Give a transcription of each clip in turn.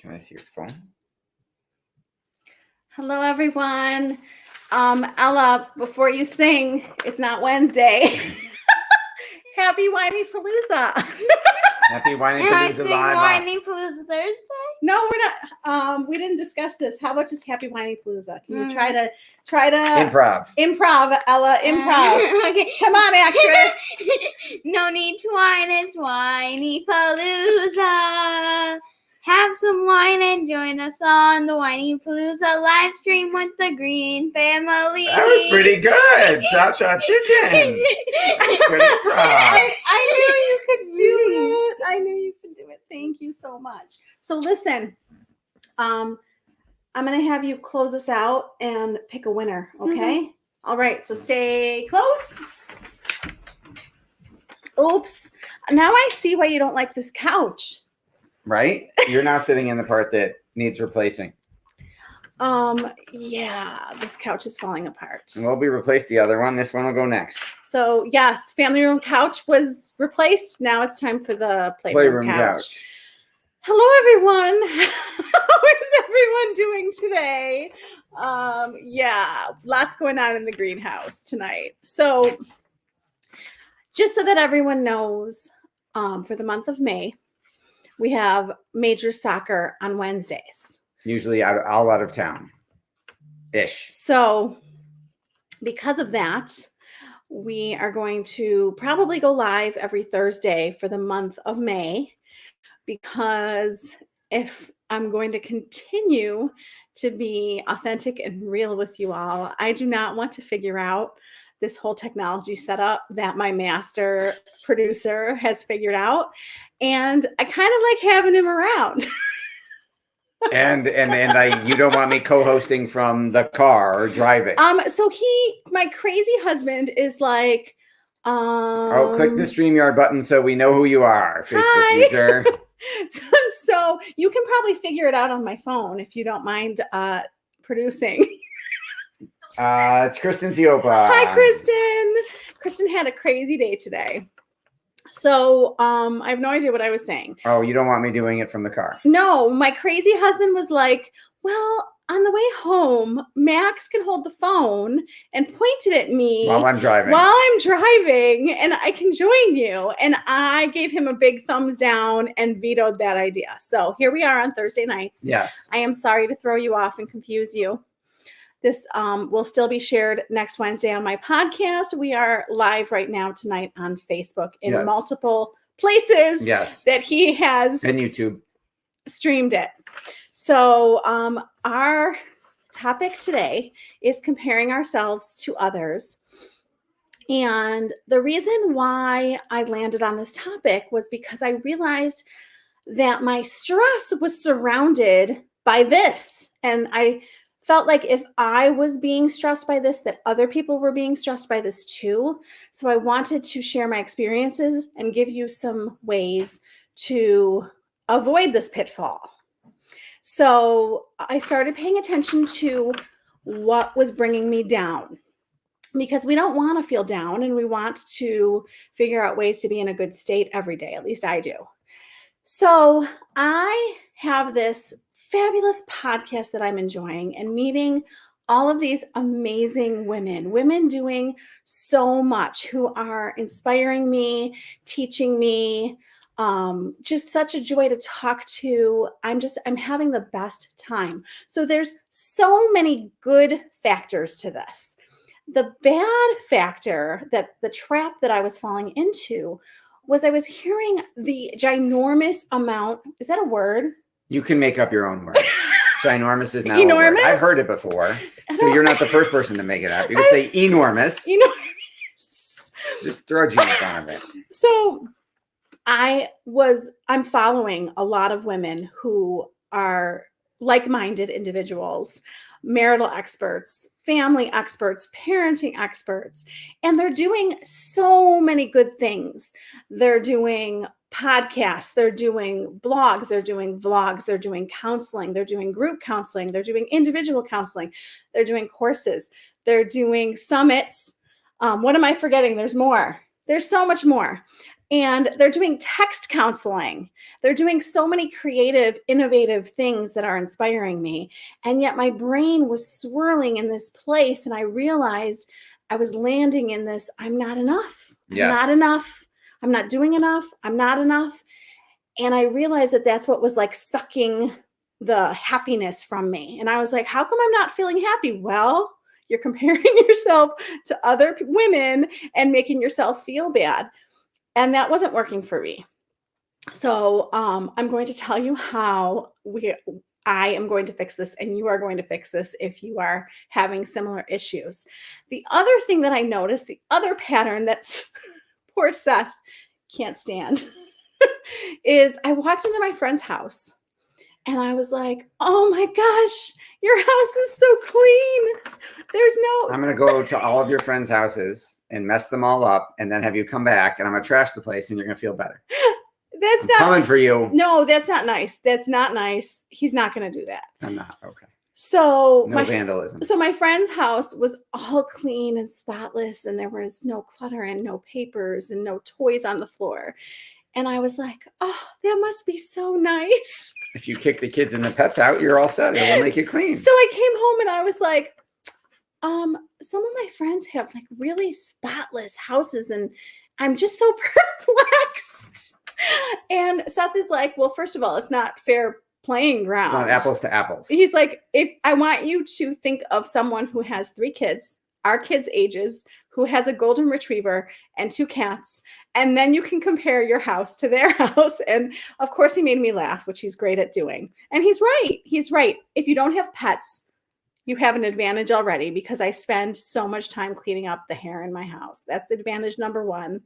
Can I see your phone? Hello, everyone. Ella, before you sing, it's not Wednesday. Happy Whinypaluza. Happy Whinypaluza Passing live. Whinypaluza Thursday? No, we're not. We didn't discuss this. How about just Happy Whinypaluza? Can you try to Improv, Ella, improv. Okay. Come on, actress. No need to whine, it's Whinypaluza. Have some wine and join us on the Whinypaluza live stream with the Green family. That was pretty good. Cha-cha chicken. That's pretty proud. I knew you could do it. I knew you could do it. Thank you so much. So listen, I'm going to have you close us out and pick a winner, okay? Mm-hmm. All right, so stay close. Oops. Now I see why you don't like this couch. Right? You're now sitting in the part that needs replacing. Yeah, this couch is falling apart. And we'll replace the other one. This one will go next. So, yes, family room couch was replaced. Now it's time for the playroom couch. Hello, everyone. How is everyone doing today? Yeah, lots going on in the greenhouse tonight. So, just so that everyone knows, for the month of May, we have major soccer on Wednesdays. Usually all out of town-ish. So because of that, we are going to probably go live every Thursday for the month of May, because if I'm going to continue to be authentic and real with you all, I do not want to figure out this whole technology setup that my master producer has figured out. And I kind of like having him around. and you don't want me co-hosting from the car or driving. So my crazy husband is like, click the StreamYard button so we know who you are, Facebook user. So you can probably figure it out on my phone if you don't mind producing. It's Kristen Ziopa. Hi, Kristen. Kristen had a crazy day today. So I have no idea what I was saying. Oh, you don't want me doing it from the car? No, my crazy husband was like, well, on the way home, Max can hold the phone, and pointed at me while I'm driving, and I can join you. And I gave him a big thumbs down and vetoed that idea. So here we are on Thursday nights. Yes. I am sorry to throw you off and confuse you. This will still be shared next Wednesday on my podcast. We are live right now tonight on Facebook in multiple places that he has and YouTube streamed it. So our topic today is comparing ourselves to others. And the reason why I landed on this topic was because I realized that my stress was surrounded by this. And I felt like if I was being stressed by this, that other people were being stressed by this too. So I wanted to share my experiences and give you some ways to avoid this pitfall. So I started paying attention to what was bringing me down, because we don't want to feel down and we want to figure out ways to be in a good state every day. At least I do. So I have this fabulous podcast that I'm enjoying and meeting all of these amazing women doing so much, who are inspiring me, teaching me, just such a joy to talk to. I'm having the best time. So there's so many good factors to this. The bad factor, that the trap that I was falling into, was I was hearing the ginormous amount. Is that a word? You can make up your own word. Ginormous is now enormous? A word. I've heard it before. So you're not the first person to make it up. You can say enormous. Enormous. Just throw a G in front of it. So I'm following a lot of women who are like-minded individuals, marital experts, family experts, parenting experts, and they're doing so many good things. They're doing podcasts, they're doing blogs, they're doing vlogs, they're doing counseling, they're doing group counseling, they're doing individual counseling, they're doing courses, they're doing summits. What am I forgetting? There's more. There's so much more. And they're doing text counseling. They're doing so many creative, innovative things that are inspiring me. And yet my brain was swirling in this place. And I realized I was landing in this, I'm not enough. I'm not enough. I'm not doing enough. I'm not enough. And I realized that that's what was like sucking the happiness from me. And I was like, how come I'm not feeling happy? Well, you're comparing yourself to other women and making yourself feel bad. And that wasn't working for me. So I'm going to tell you how I am going to fix this, and you are going to fix this if you are having similar issues. The other thing that I noticed, the other pattern that's poor Seth can't stand, is I walked into my friend's house and I was like, oh my gosh, your house is so clean. There's no. I'm going to go to all of your friends' houses and mess them all up and then have you come back and I'm going to trash the place and you're going to feel better. That's I'm not coming for you. No, that's not nice. That's not nice. He's not going to do that. I'm not. Okay. So no vandalism. So my friend's house was all clean and spotless, and there was no clutter and no papers and no toys on the floor. And I was like, oh, that must be so nice. If you kick the kids and the pets out, you're all set. It will make you clean. So I came home and I was like, some of my friends have like really spotless houses and I'm just so perplexed. And Seth is like, well, first of all, it's not fair playing ground. It's not apples to apples. He's like, if I want you to think of someone who has 3 kids, our kids' ages, who has a golden retriever and 2 cats, and then you can compare your house to their house. And of course, he made me laugh, which he's great at doing. And he's right. He's right. If you don't have pets, you have an advantage already because I spend so much time cleaning up the hair in my house. That's advantage number 1.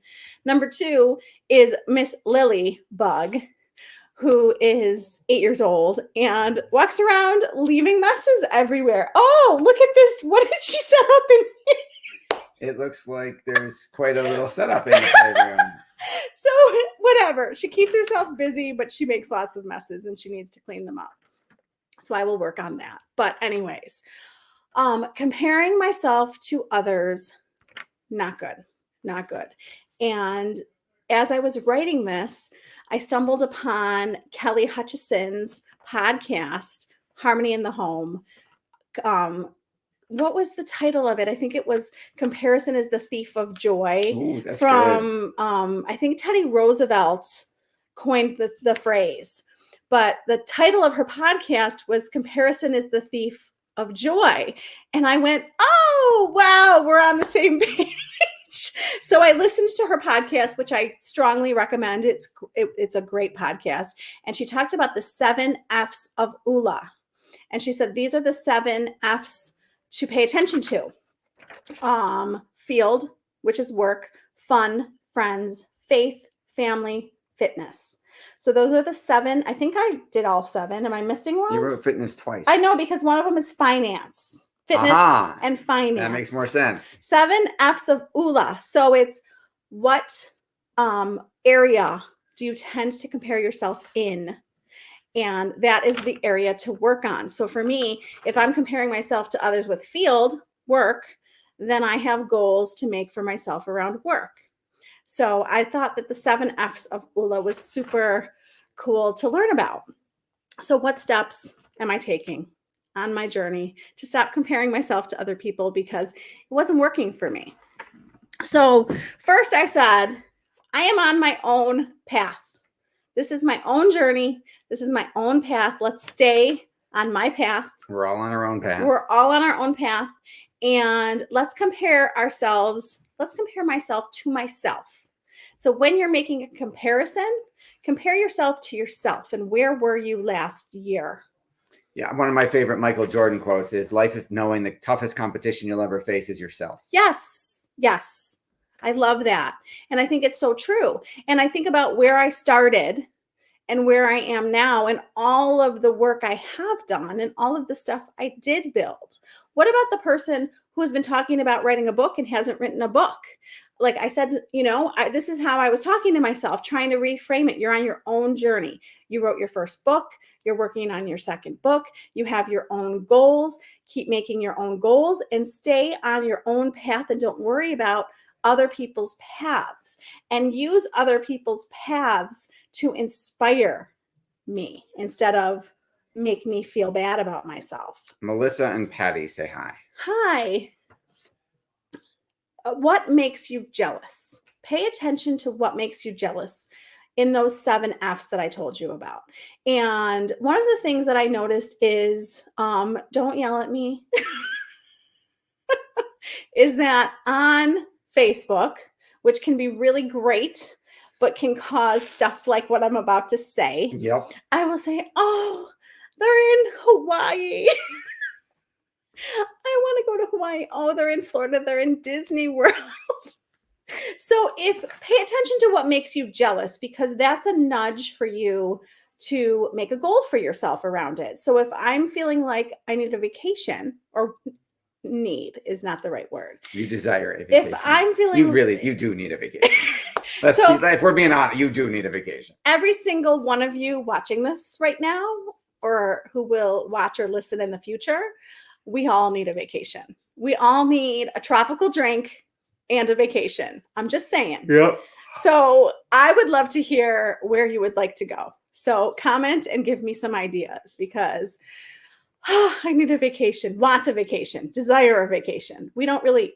Number 2 is Miss Lily Bug, who is 8 years old and walks around leaving messes everywhere. Oh, look at this. What did she set up in here? It looks like there's quite a little setup in the playroom. So whatever. She keeps herself busy, but she makes lots of messes and she needs to clean them up. So I will work on that. But anyways, comparing myself to others, not good, not good. And as I was writing this, I stumbled upon Kelly Hutchison's podcast, Harmony in the Home. What was the title of it? I think it was Comparison is the Thief of Joy. Ooh, that's from, I think Teddy Roosevelt coined the phrase. But the title of her podcast was Comparison is the Thief of Joy. And I went, oh, wow, we're on the same page. So I listened to her podcast, which I strongly recommend. It's a great podcast. And she talked about the 7 F's of ULA. And she said, these are the 7 F's to pay attention to. Field, which is work, fun, friends, faith, family, fitness. So those are the 7. I think I did all 7. Am I missing one? You wrote fitness twice. I know, because one of them is finance. Fitness and finance. That makes more sense. 7 F's of ULA. So it's what area do you tend to compare yourself in? And that is the area to work on. So for me, if I'm comparing myself to others with field work, then I have goals to make for myself around work. So I thought that the 7 F's of ULA was super cool to learn about. So what steps am I taking on my journey to stop comparing myself to other people because it wasn't working for me? So first I said, I am on my own path. This is my own journey. This is my own path. Let's stay on my path. We're all on our own path. We're all on our own path. And let's compare ourselves. Let's compare myself to myself. So when you're making a comparison, compare yourself to yourself. And where were you last year? Yeah, one of my favorite Michael Jordan quotes is, life is knowing the toughest competition you'll ever face is yourself. Yes, yes. I love that. And I think it's so true. And I think about where I started and where I am now and all of the work I have done and all of the stuff I did build. What about the person who has been talking about writing a book and hasn't written a book? Like I said, this is how I was talking to myself, trying to reframe it. You're on your own journey. You wrote your first book. You're working on your second book. You have your own goals. Keep making your own goals and stay on your own path and don't worry about other people's paths and use other people's paths to inspire me instead of make me feel bad about myself. Melissa and Patty say hi. Hi. What makes you jealous? Pay attention to what makes you jealous in those 7 F's that I told you about. And one of the things that I noticed is, don't yell at me, is that on Facebook, which can be really great, but can cause stuff like what I'm about to say. Yep. I will say, oh, they're in Hawaii. I want to go to Hawaii. Oh, they're in Florida. They're in Disney World. So pay attention to what makes you jealous, because that's a nudge for you to make a goal for yourself around it. So if I'm feeling like I need a vacation, or need is not the right word. You desire a vacation. If I'm feeling you do need a vacation. If we're being honest, you do need a vacation. Every single one of you watching this right now, or who will watch or listen in the future, we all need a vacation. We all need a tropical drink and a vacation. I'm just saying. Yep. So I would love to hear where you would like to go. So comment and give me some ideas, because I need a vacation, want a vacation, desire a vacation. We don't really,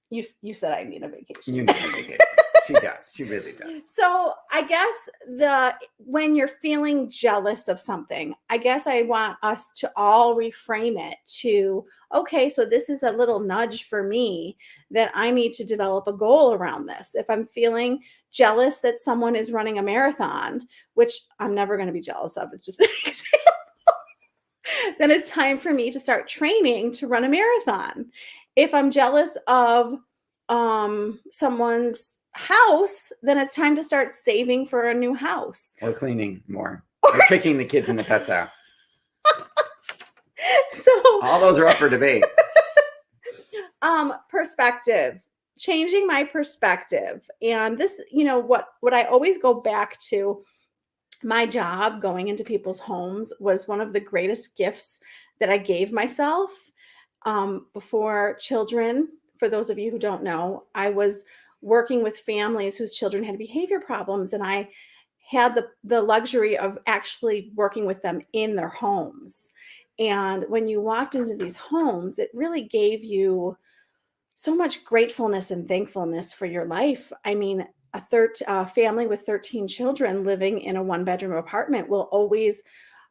you said I need a vacation. You need a vacation. She does. She really does. So I guess when you're feeling jealous of something, I guess I want us to all reframe it to, okay, so this is a little nudge for me that I need to develop a goal around this. If I'm feeling jealous that someone is running a marathon, which I'm never going to be jealous of, it's just an example, then it's time for me to start training to run a marathon. If I'm jealous of someone's house, then it's time to start saving for a new house. Or cleaning more. Or kicking the kids and the pets out. So all those are up for debate. Perspective. Changing my perspective. And this, what I always go back to, my job going into people's homes was one of the greatest gifts that I gave myself. Before children, for those of you who don't know, I was working with families whose children had behavior problems, and I had the luxury of actually working with them in their homes. And when you walked into these homes, it really gave you so much gratefulness and thankfulness for your life. I mean, a family with 13 children living in a 1-bedroom apartment will always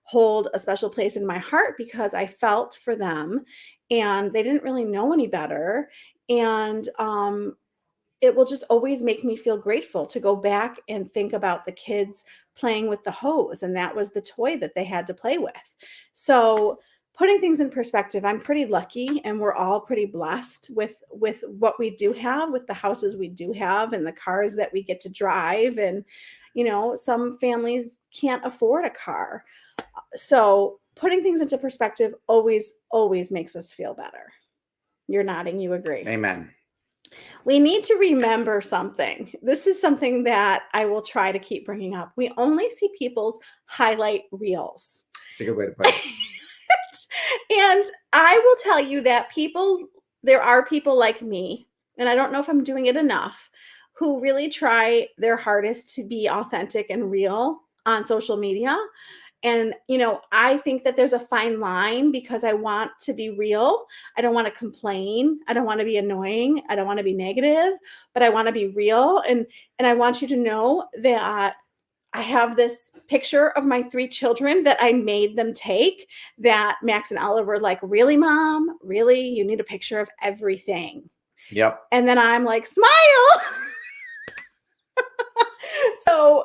hold a special place in my heart, because I felt for them and they didn't really know any better. And it will just always make me feel grateful to go back and think about the kids playing with the hose. And that was the toy that they had to play with. So putting things in perspective, I'm pretty lucky, and we're all pretty blessed with what we do have, with the houses we do have and the cars that we get to drive. And, some families can't afford a car. So putting things into perspective always, always makes us feel better. You're nodding, you agree. Amen. We need to remember something. This is something that I will try to keep bringing up. We only see people's highlight reels. It's a good way to put it. And I will tell you that there are people like me, and I don't know if I'm doing it enough, who really try their hardest to be authentic and real on social media. And, I think that there's a fine line, because I want to be real. I don't want to complain. I don't want to be annoying. I don't want to be negative, but I want to be real. And I want you to know that I have this picture of my 3 children that I made them take, that Max and Ella were like, really, Mom? Really? You need a picture of everything. Yep. And then I'm like, smile. So,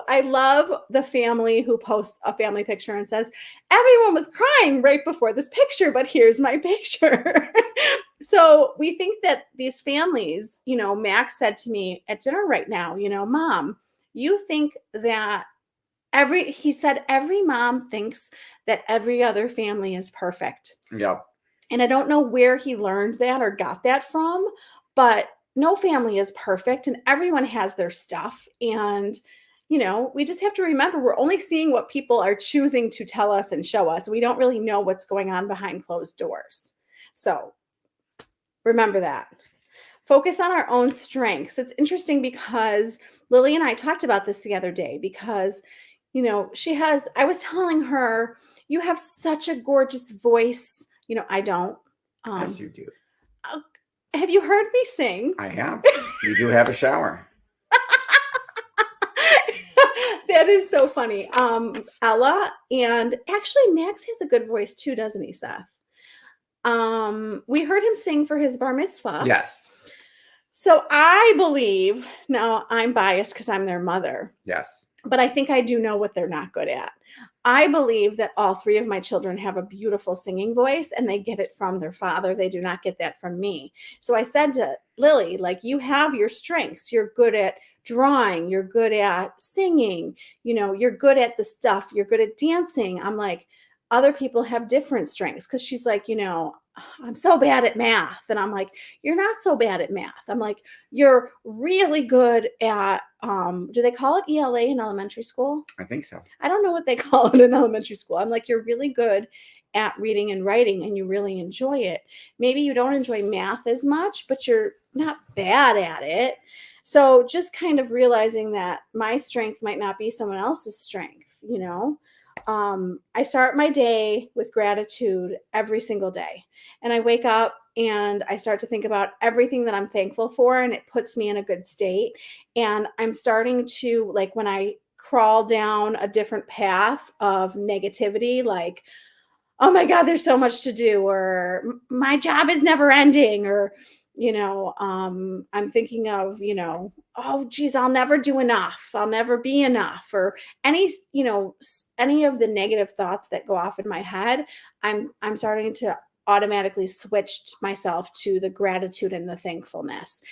I love the family who posts a family picture and says, everyone was crying right before this picture, but here's my picture. So we think that these families, Max said to me at dinner right now, Mom, you think that he said every mom thinks that every other family is perfect. Yep. And I don't know where he learned that or got that from, but no family is perfect, and everyone has their stuff. And, we just have to remember, we're only seeing what people are choosing to tell us and show us. We don't really know what's going on behind closed doors. So remember that. focus on our own strengths. It's interesting because Lily and I talked about this the other day because, I was telling her, you have such a gorgeous voice. I don't. Yes, you do. Have you heard me sing? I have. You do have a shower. That is so funny. Ella, and actually Max has a good voice too, doesn't he, Seth? We heard him sing for his bar mitzvah. Yes. So I believe, now I'm biased because I'm their mother. Yes. But I think I do know what they're not good at. I believe that all three of my children have a beautiful singing voice and they get it from their father. They do not get that from me. So I said to Lily, like, you have your strengths. You're good at drawing. You're good at singing. You're good at the stuff. You're good at dancing. I'm like, other people have different strengths. Because she's like, I'm so bad at math. And I'm like, you're not so bad at math. I'm like, you're really good at, do they call it ELA in elementary school? I think so. I don't know what they call it in elementary school. I'm like, you're really good at reading and writing and you really enjoy it. Maybe you don't enjoy math as much, but you're not bad at it. So just kind of realizing that my strength might not be someone else's strength, I start my day with gratitude every single day. And I wake up and I start to think about everything that I'm thankful for, and it puts me in a good state. And I'm starting to, like, when I crawl down a different path of negativity, like, oh my God, there's so much to do, or my job is never ending, or, I'm thinking of, oh geez, I'll never do enough. I'll never be enough, or any of the negative thoughts that go off in my head. I'm starting to automatically switch myself to the gratitude and the thankfulness.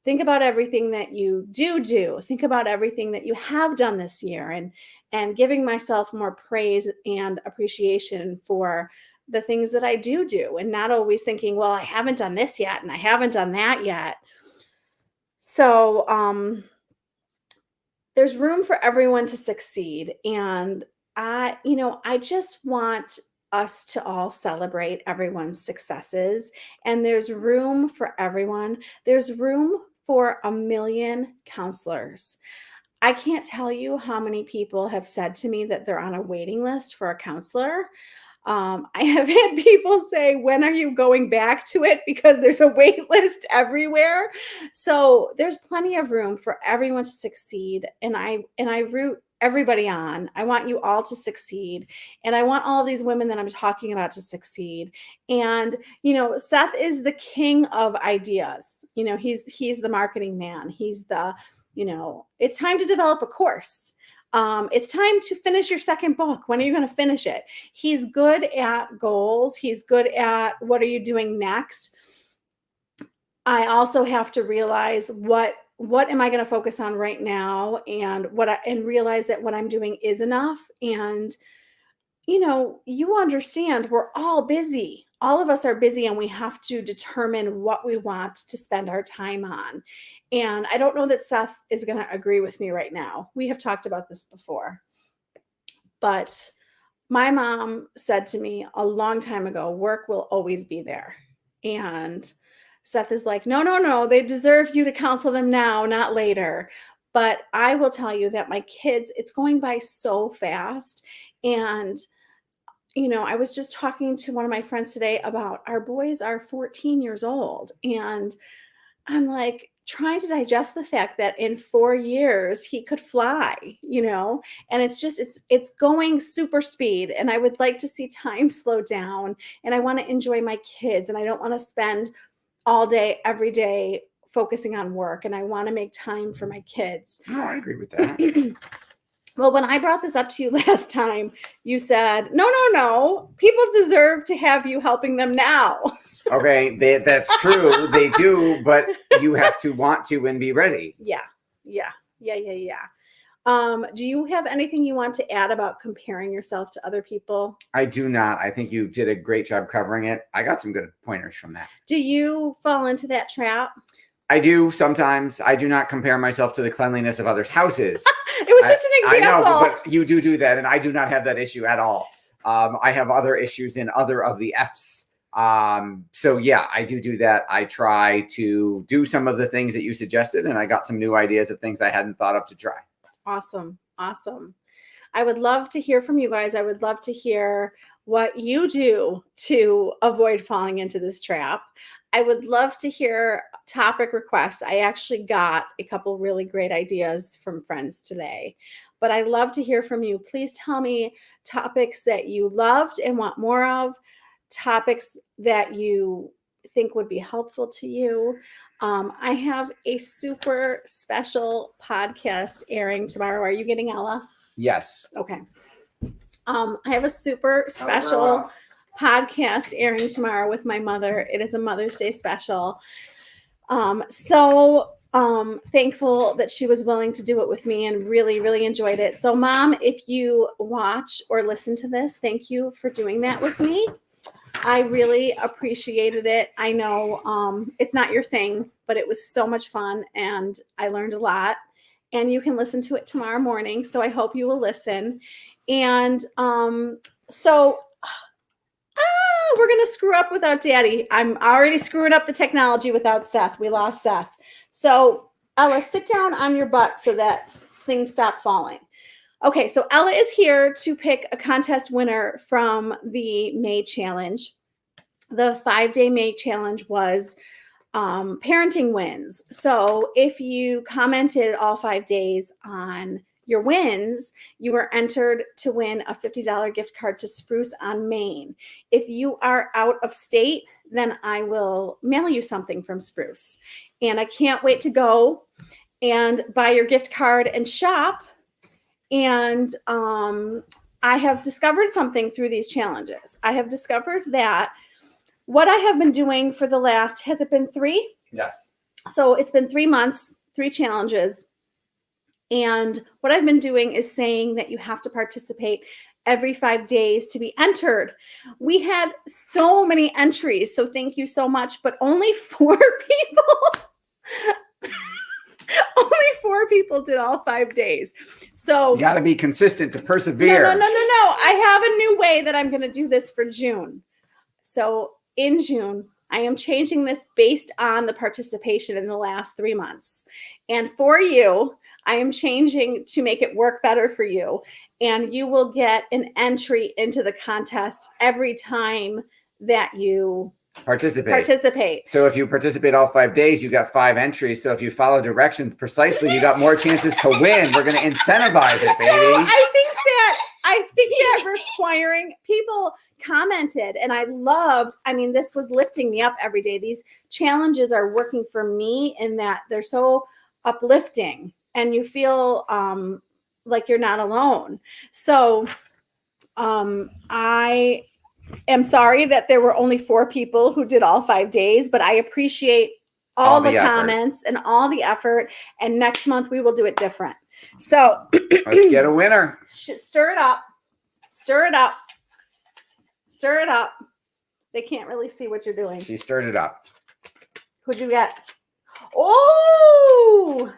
Think about everything that you do. Think about everything that you have done this year, and giving myself more praise and appreciation for the things that I do, and not always thinking, well, I haven't done this yet and I haven't done that yet. So there's room for everyone to succeed. And I just want us to all celebrate everyone's successes. And there's room for everyone. There's room for 1 million counselors. I can't tell you how many people have said to me that they're on a waiting list for a counselor. I have had people say, when are you going back to it? Because there's a wait list everywhere. So there's plenty of room for everyone to succeed. And I root everybody on. I want you all to succeed. And I want all of these women that I'm talking about to succeed. And, Seth is the king of ideas. He's the marketing man. He's the, it's time to develop a course. It's time to finish your second book. When are you going to finish it? He's good at goals. He's good at what are you doing next? I also have to realize what am I going to focus on right now, and realize that what I'm doing is enough. And, you understand we're all busy. All of us are busy, and we have to determine what we want to spend our time on. And I don't know that Seth is going to agree with me right now. We have talked about this before. But my mom said to me a long time ago, work will always be there. And Seth is like, no, they deserve you to counsel them now, not later. But I will tell you that my kids, it's going by so fast. And I was just talking to one of my friends today about our boys are 14 years old. And I'm like trying to digest the fact that in 4 years he could fly, and it's going super speed. And I would like to see time slow down, and I want to enjoy my kids, and I don't want to spend all day, every day focusing on work. And I want to make time for my kids. Oh, I agree with that. Well, when I brought this up to you last time, you said, no, people deserve to have you helping them now. Okay, that's true. They do, but you have to want to and be ready. Yeah. Do you have anything you want to add about comparing yourself to other people? I do not. I think you did a great job covering it. I got some good pointers from that. Do you fall into that trap? I do sometimes. I do not compare myself to the cleanliness of others' houses. It was just an example. I know, but you do that, and I do not have that issue at all. I have other issues in other of the F's So yeah, I do that. I try to do some of the things that you suggested, and I got some new ideas of things I hadn't thought of to try. Awesome. Awesome. I would love to hear from you guys. I would love to hear what you do to avoid falling into this trap. I would love to hear topic requests. I actually got a couple really great ideas from friends today, but I love to hear from you. Please tell me topics that you loved and want more of, topics that you think would be helpful to you. I have a super special podcast airing tomorrow. Are you getting Ella? Yes. Okay. I have a super special podcast airing tomorrow with my mother. It is a Mother's Day special. So thankful that she was willing to do it with me and really, really enjoyed it. So Mom, if you watch or listen to this, thank you for doing that with me. I really appreciated it. I know it's not your thing, but it was so much fun and I learned a lot. And you can listen to it tomorrow morning. So I hope you will listen. And so we're going to screw up without Daddy. I'm already screwing up the technology without Seth. We lost Seth. So Ella, sit down on your butt so that things stop falling. Okay, so Ella is here to pick a contest winner from the May Challenge. The 5-day May Challenge was parenting wins. So if you commented all 5 days on your wins, you were entered to win a $50 gift card to Spruce on Main. If you are out of state, then I will mail you something from Spruce. And I can't wait to go and buy your gift card and shop. And I have discovered something through these challenges. I have discovered that what I have been doing for the last, has it been 3? Yes. So it's been 3 months, 3 challenges. And what I've been doing is saying that you have to participate every 5 days to be entered. We had so many entries, so thank you so much, but only 4 people. Only 4 people did all 5 days. So you got to be consistent to persevere. No. I have a new way that I'm going to do this for June. So in June, I am changing this based on the participation in the last 3 months. And for you, I am changing to make it work better for you. And you will get an entry into the contest every time that you participate. So if you participate all 5 days, you got 5 entries. So if you follow directions precisely, you got more chances to win. We're going to incentivize it, baby. So I think that requiring people commented, and I loved, this was lifting me up every day. These challenges are working for me in that they're so uplifting and you feel like you're not alone. So I am sorry that there were only 4 people who did all 5 days, but I appreciate all the comments and all the effort. And next month we will do it different. So let's get a winner. Stir it up. Stir it up. Stir it up. They can't really see what you're doing. She stirred it up. Who'd you get? Oh,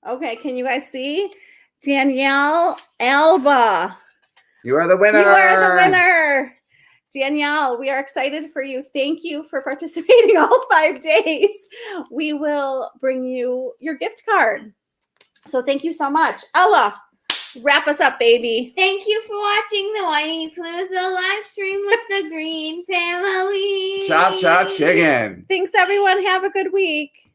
okay. Can you guys see? Danielle Alba. You are the winner. You are the winner. Danielle, we are excited for you. Thank you for participating all 5 days. We will bring you your gift card. So thank you so much. Ella, wrap us up, baby. Thank you for watching the Whinypaluza live stream with the Green family. Chop, chop, chicken. Thanks, everyone. Have a good week.